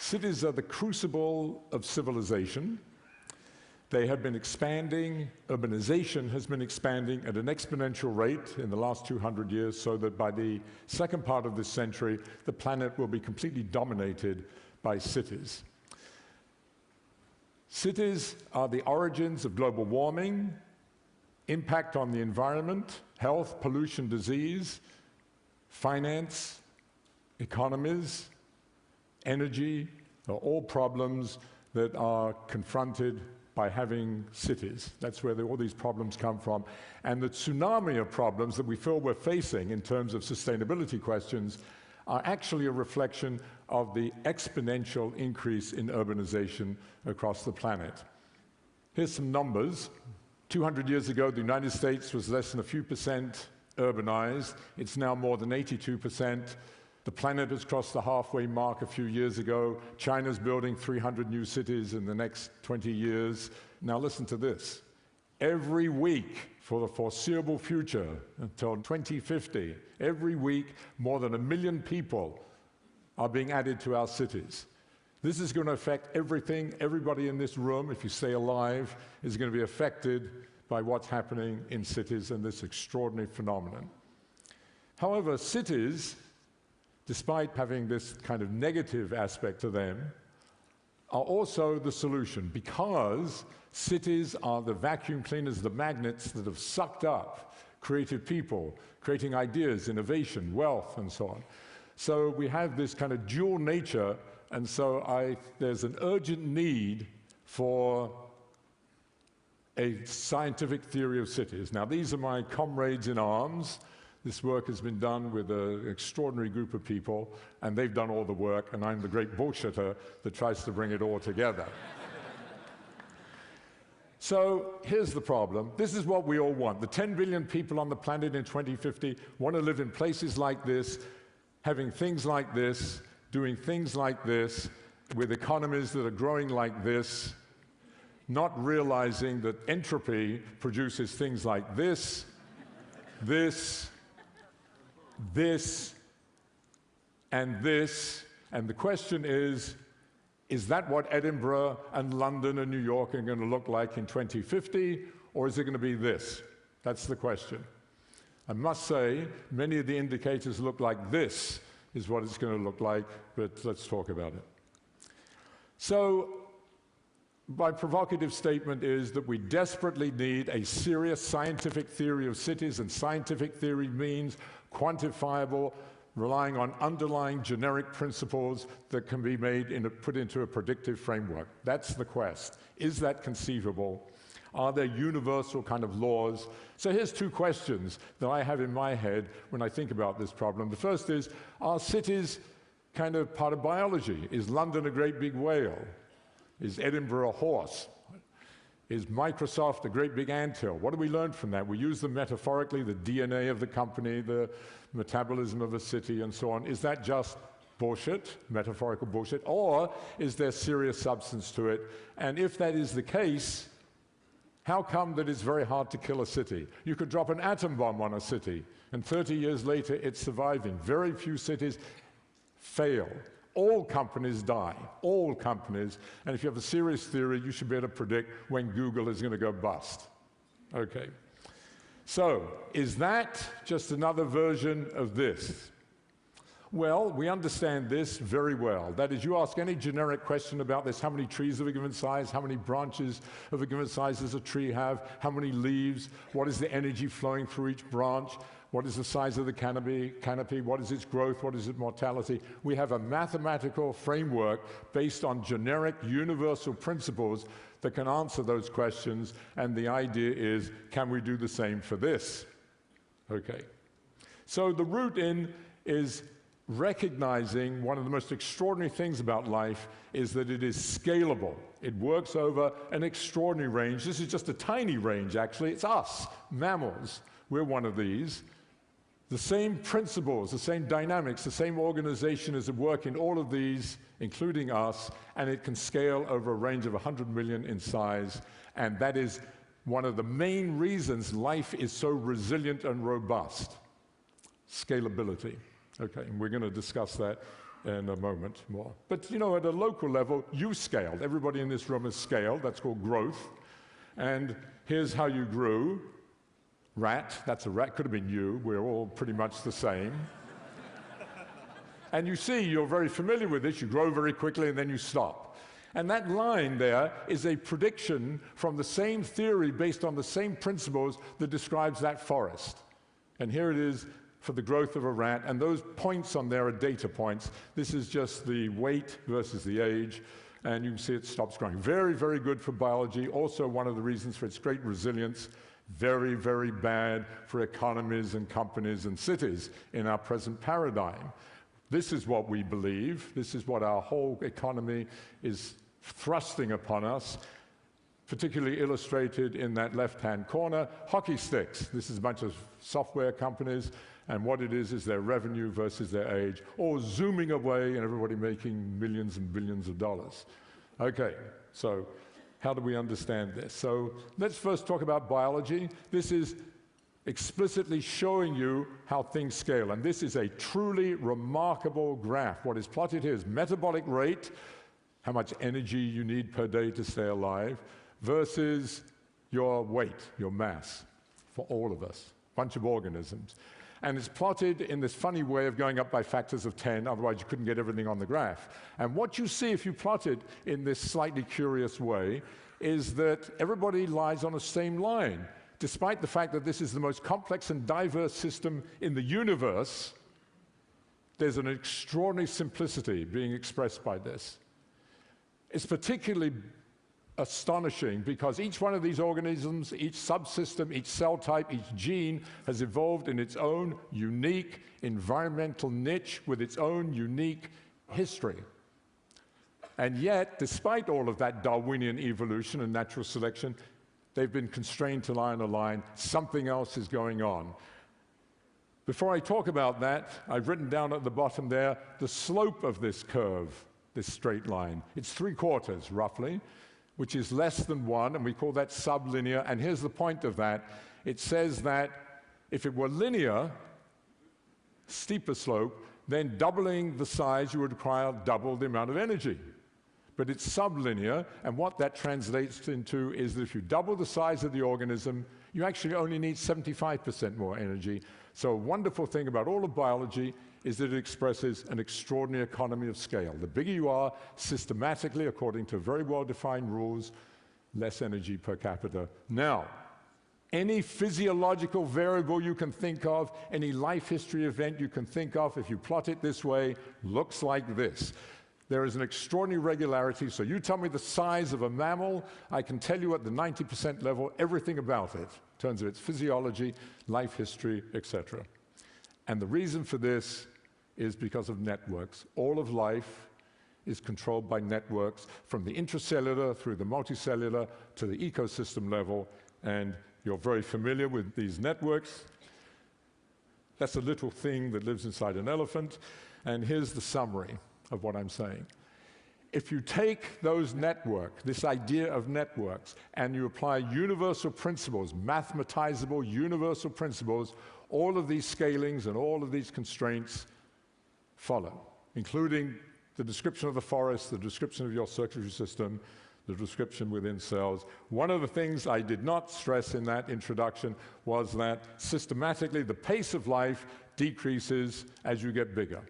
Cities are the crucible of civilization. They have been expanding. Urbanization has been expanding at an exponential rate in the last 200 years, so that by the second part of this century, the planet will be completely dominated by cities. Cities are the origins of global warming, impact on the environment, health, pollution, disease, finance, economies, energy, are all problems that are confronted by having cities. That's where all these problems come from. And the tsunami of problems that we feel we're facing in terms of sustainability questions are actually a reflection of the exponential increase in urbanization across the planet. Here's some numbers. 200 years ago, the United States was less than a few percent urbanized. It's now more than 82%. The planet has crossed the halfway mark a few years ago. China's building 300 new cities in the next 20 years. Now listen to this. Every week for the foreseeable future, until 2050, every week more than 1 million people are being added to our cities. This is going to affect everything. Everybody in this room, if you stay alive, is going to be affected by what's happening in cities and this extraordinary phenomenon. However, cities, despite having this kind of negative aspect to them, are also the solution, because cities are the vacuum cleaners, the magnets that have sucked up creative people, creating ideas, innovation, wealth, and so on. So we have this kind of dual nature, and so there's an urgent need for a scientific theory of cities. Now, these are my comrades in arms. This work has been done with an extraordinary group of people, and they've done all the work, and I'm the great bullshitter that tries to bring it all together. So here's the problem. This is what we all want. The 10 billion people on the planet in 2050 want to live in places like this, having things like this, doing things like this, with economies that are growing like this, not realizing that entropy produces things like this, this, and this. And the question is that what Edinburgh and London and New York are going to look like in 2050, or is it going to be this? That's the question. I must say, many of the indicators look like this is what it's going to look like, but let's talk about it. So, my provocative statement is that we desperately need a serious scientific theory of cities, and scientific theory means quantifiable, relying on underlying generic principles that can be put into a predictive framework. That's the quest. Is that conceivable? Are there universal kind of laws? So here's two questions that I have in my head when I think about this problem. The first is, are cities kind of part of biology? Is London a great big whale? Is Edinburgh a horse? Is Microsoft a great big anthill? What do we learn from that? We use them metaphorically, the DNA of the company, the metabolism of a city, and so on. Is that just bullshit, metaphorical bullshit, or is there serious substance to it? And if that is the case, how come that it's very hard to kill a city? You could drop an atom bomb on a city, and 30 years later it's surviving. Very few cities fail. All companies die, all companies. And if you have a serious theory, you should be able to predict when Google is going to go bust. Okay. So, is that just another version of this? Well, we understand this very well. That is, you ask any generic question about this: how many trees of a given size, how many branches of a given size does a tree have, how many leaves, what is the energy flowing through each branch, what is the size of the canopy, what is its growth, what is its mortality. We have a mathematical framework based on generic universal principles that can answer those questions, and the idea is, can we do the same for this? Okay. So the root in is recognizing one of the most extraordinary things about life is that it is scalable. It works over an extraordinary range. This is just a tiny range, actually. It's us, mammals. We're one of these. The same principles, the same dynamics, the same organization is at work in all of these, including us, and it can scale over a range of 100 million in size, and that is one of the main reasons life is so resilient and robust. Scalability. Okay, and we're going to discuss that in a moment more. But you know, at a local level, you scaled. Everybody in this room has scaled. That's called growth. And here's how you grew. Rat, that's a rat, could have been you. We're all pretty much the same. And you see, you're very familiar with this. You grow very quickly and then you stop. And that line there is a prediction from the same theory based on the same principles that describes that forest. And here it is for the growth of a rat, and those points on there are data points. This is just the weight versus the age, and you can see it stops growing. Very, very good for biology. Also one of the reasons for its great resilience. Very, very bad for economies and companies and cities in our present paradigm. This is what we believe. This is what our whole economy is thrusting upon us, particularly illustrated in that left-hand corner. Hockey sticks. This is a bunch of software companies, and what it is their revenue versus their age, all zooming away and everybody making millions and billions of dollars. Okay, so how do we understand this? So let's first talk about biology. This is explicitly showing you how things scale, and this is a truly remarkable graph. What is plotted here is metabolic rate, how much energy you need per day to stay alive, versus your weight, your mass, for all of us, bunch of organisms. And it's plotted in this funny way of going up by factors of 10, otherwise you couldn't get everything on the graph. And what you see if you plot it in this slightly curious way is that everybody lies on the same line. Despite the fact that this is the most complex and diverse system in the universe, there's an extraordinary simplicity being expressed by this. It's particularly astonishing because each one of these organisms, each subsystem, each cell type, each gene has evolved in its own unique environmental niche with its own unique history. And yet, despite all of that Darwinian evolution and natural selection, they've been constrained to lie on a line. Something else is going on. Before I talk about that, I've written down at the bottom there the slope of this curve, this straight line. It's 3/4, roughly, which is less than 1, and we call that sublinear. And here's the point of that. It says that if it were linear, steeper slope, then doubling the size, you would require double the amount of energy. But it's sublinear, and what that translates into is that if you double the size of the organism, you actually only need 75% more energy. So a wonderful thing about all of biology is that it expresses an extraordinary economy of scale. The bigger you are, systematically, according to very well-defined rules, less energy per capita. Now, any physiological variable you can think of, any life history event you can think of, if you plot it this way, looks like this. There is an extraordinary regularity, so you tell me the size of a mammal, I can tell you at the 90% level everything about it, in terms of its physiology, life history, etc. And the reason for this is because of networks. All of life is controlled by networks, from the intracellular through the multicellular to the ecosystem level, and you're very familiar with these networks. That's a little thing that lives inside an elephant, and here's the summary of what I'm saying. If you take those networks, this idea of networks, and you apply universal principles, mathematizable universal principles, all of these scalings and all of these constraints follow, including the description of the forest, the description of your circulatory system, the description within cells. One of the things I did not stress in that introduction was that systematically the pace of life decreases as you get bigger.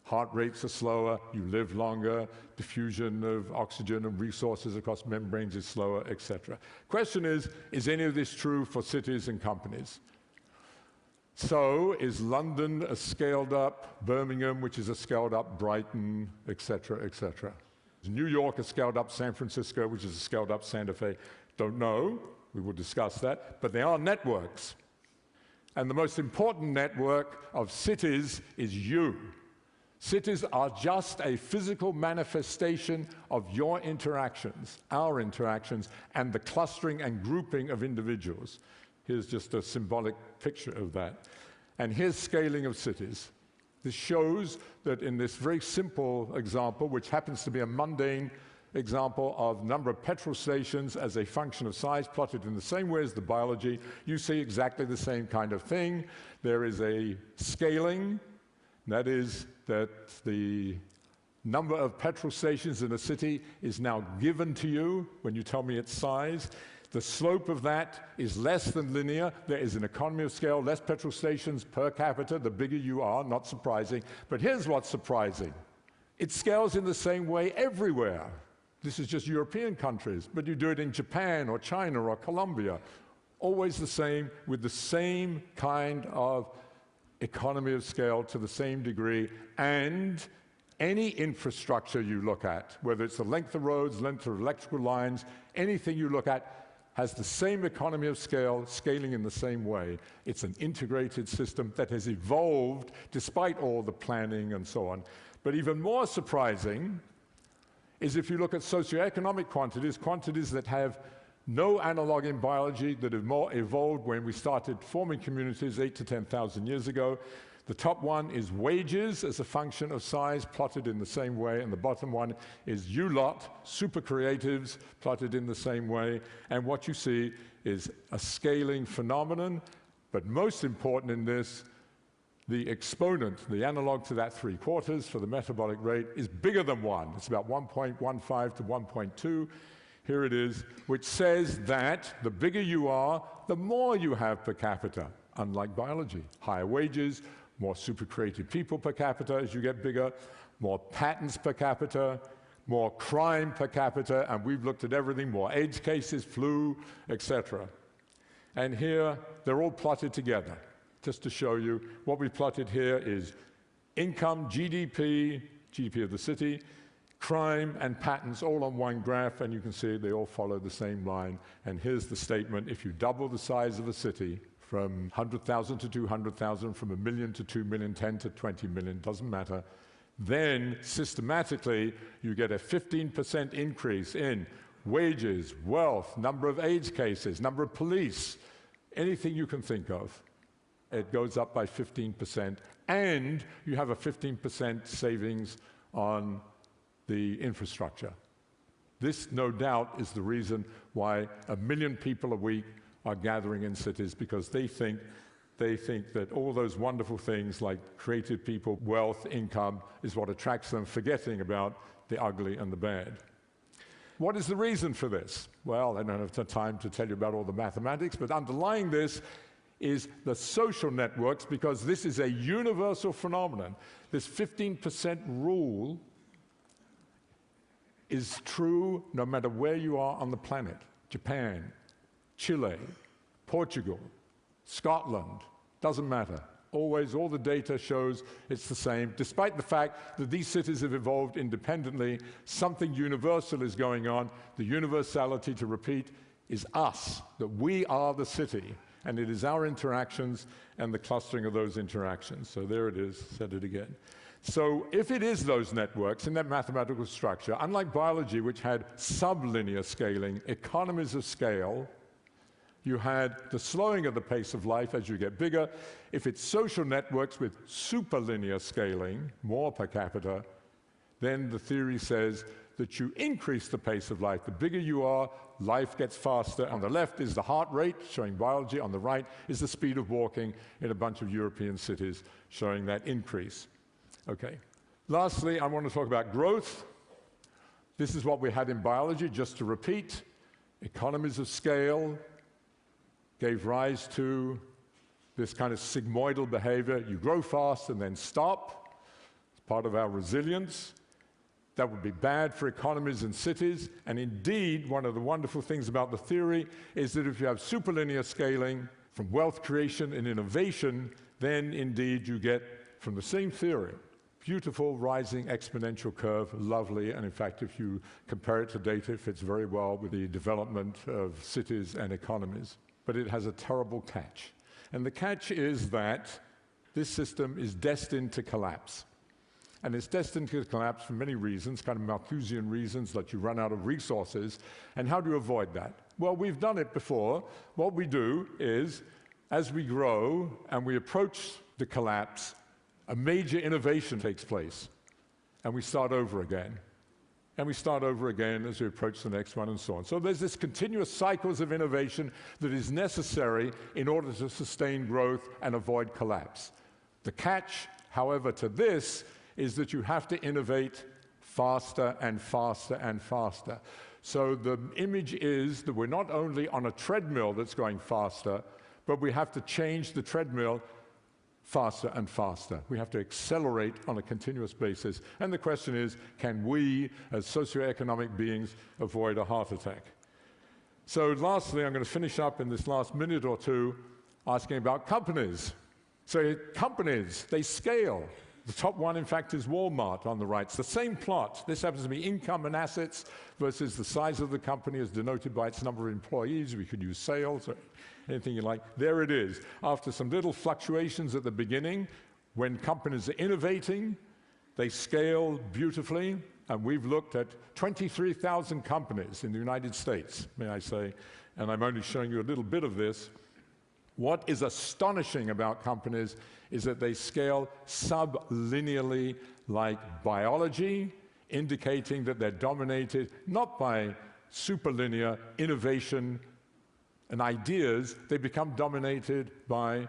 Heart rates are slower, you live longer, diffusion of oxygen and resources across membranes is slower, etc. Question is any of this true for cities and companies? So is London a scaled-up Birmingham, which is a scaled-up Brighton, etc., etc.? Is New York a scaled-up San Francisco, which is a scaled-up Santa Fe? Don't know. We will discuss that. But they are networks. And the most important network of cities is you. Cities are just a physical manifestation of your interactions, our interactions, and the clustering and grouping of individuals. Here's just a symbolic picture of that. And here's scaling of cities. This shows that in this very simple example, which happens to be a mundane example of number of petrol stations as a function of size plotted in the same way as the biology, you see exactly the same kind of thing. There is a scaling That is that the number of petrol stations in a city is now given to you when you tell me its size. The slope of that is less than linear. There is an economy of scale, less petrol stations per capita, the bigger you are, not surprising. But here's what's surprising. It scales in the same way everywhere. This is just European countries, but you do it in Japan or China or Colombia. Always the same, with the same kind of economy of scale to the same degree, and any infrastructure you look at, whether it's the length of roads, length of electrical lines, anything you look at has the same economy of scale, scaling in the same way. It's an integrated system that has evolved despite all the planning and so on. But even more surprising is if you look at socioeconomic quantities, quantities that have no analog in biology, that have more evolved when we started forming communities 8,000 to 10,000 years ago. The top one is wages as a function of size, plotted in the same way, and the bottom one is you lot, super creatives, plotted in the same way. And what you see is a scaling phenomenon, but most important in this, the exponent, the analog to that 3/4 for the metabolic rate, is bigger than 1. It's about 1.15 to 1.2. Here it is, which says that the bigger you are, the more you have per capita, unlike biology. Higher wages, more super creative people per capita as you get bigger, more patents per capita, more crime per capita, and we've looked at everything, more AIDS cases, flu, etc. And here, they're all plotted together. Just to show you, what we plotted here is income, GDP of the city, crime and patents all on one graph, and you can see they all follow the same line. And here's the statement: if you double the size of a city from 100,000 to 200,000, from 1 million to 2 million, 10 to 20 million, doesn't matter, then systematically you get a 15% increase in wages, wealth, number of AIDS cases, number of police, anything you can think of. It goes up by 15%, and you have a 15% savings on the infrastructure. This, no doubt, is the reason why 1 million people a week are gathering in cities, because they think that all those wonderful things like creative people, wealth, income is what attracts them, forgetting about the ugly and the bad. What is the reason for this? Well, I don't have the time to tell you about all the mathematics, but underlying this is the social networks, because this is a universal phenomenon. This 15% rule is true no matter where you are on the planet. Japan, Chile, Portugal, Scotland, doesn't matter. Always, all the data shows it's the same. Despite the fact that these cities have evolved independently, something universal is going on. The universality, to repeat, is us, that we are the city, and it is our interactions and the clustering of those interactions. So there it is, said it again. So if it is those networks in that mathematical structure, unlike biology, which had sublinear scaling, economies of scale, you had the slowing of the pace of life as you get bigger. If it's social networks with superlinear scaling, more per capita, then the theory says that you increase the pace of life. The bigger you are, life gets faster. On the left is the heart rate, showing biology. On the right is the speed of walking in a bunch of European cities, showing that increase. Okay. Lastly, I want to talk about growth. This is what we had in biology, just to repeat. Economies of scale gave rise to this kind of sigmoidal behavior. You grow fast and then stop. It's part of our resilience. That would be bad for economies and cities. And indeed, one of the wonderful things about the theory is that if you have superlinear scaling from wealth creation and innovation, then indeed you get, from the same theory, beautiful rising exponential curve, lovely, and in fact, if you compare it to data, it fits very well with the development of cities and economies. But it has a terrible catch. And the catch is that this system is destined to collapse. And it's destined to collapse for many reasons, kind of Malthusian reasons, that you run out of resources. And how do you avoid that? Well, we've done it before. What we do is, as we grow and we approach the collapse, a major innovation takes place, and we start over again. And we start over again as we approach the next one, and so on. So there's this continuous cycles of innovation that is necessary in order to sustain growth and avoid collapse. The catch however, to this is that you have to innovate faster and faster and faster. So the image is that we're not only on a treadmill that's going faster, but we have to change the treadmill faster and faster. We have to accelerate on a continuous basis. And the question is, can we, as socioeconomic beings, avoid a heart attack? So lastly, I'm going to finish up in this last minute or two asking about companies. So companies, they scale. The top one, in fact, is Walmart on the right. It's the same plot. This happens to be income and assets versus the size of the company as denoted by its number of employees. We could use sales or anything you like. There it is. After some little fluctuations at the beginning, when companies are innovating, they scale beautifully. And we've looked at 23,000 companies in the United States, may I say, and I'm only showing you a little bit of this. What is astonishing about companies is that they scale sublinearly like biology, indicating that they're dominated not by superlinear innovation and ideas, they become dominated by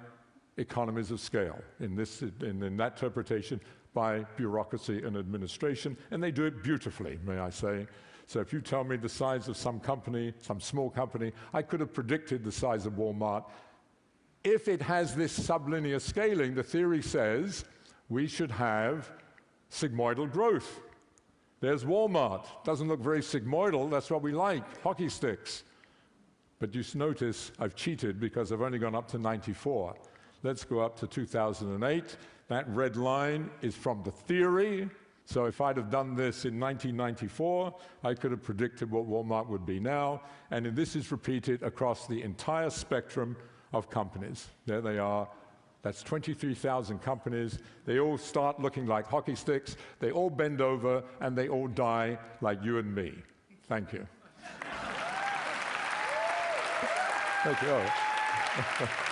economies of scale, in that interpretation, by bureaucracy and administration, and they do it beautifully, may I say. So if you tell me the size of some company, some small company, I could have predicted the size of Walmart. If it has this sublinear scaling, the theory says we should have sigmoidal growth. There's Walmart. Doesn't look very sigmoidal. That's what we like, hockey sticks. But you notice I've cheated because I've only gone up to 94. Let's go up to 2008. That red line is from the theory. So if I'd have done this in 1994, I could have predicted what Walmart would be now. And this is repeated across the entire spectrum of companies. There they are. That's 23,000 companies. They all start looking like hockey sticks. They all bend over, and they all die like you and me. Thank you. Thank you.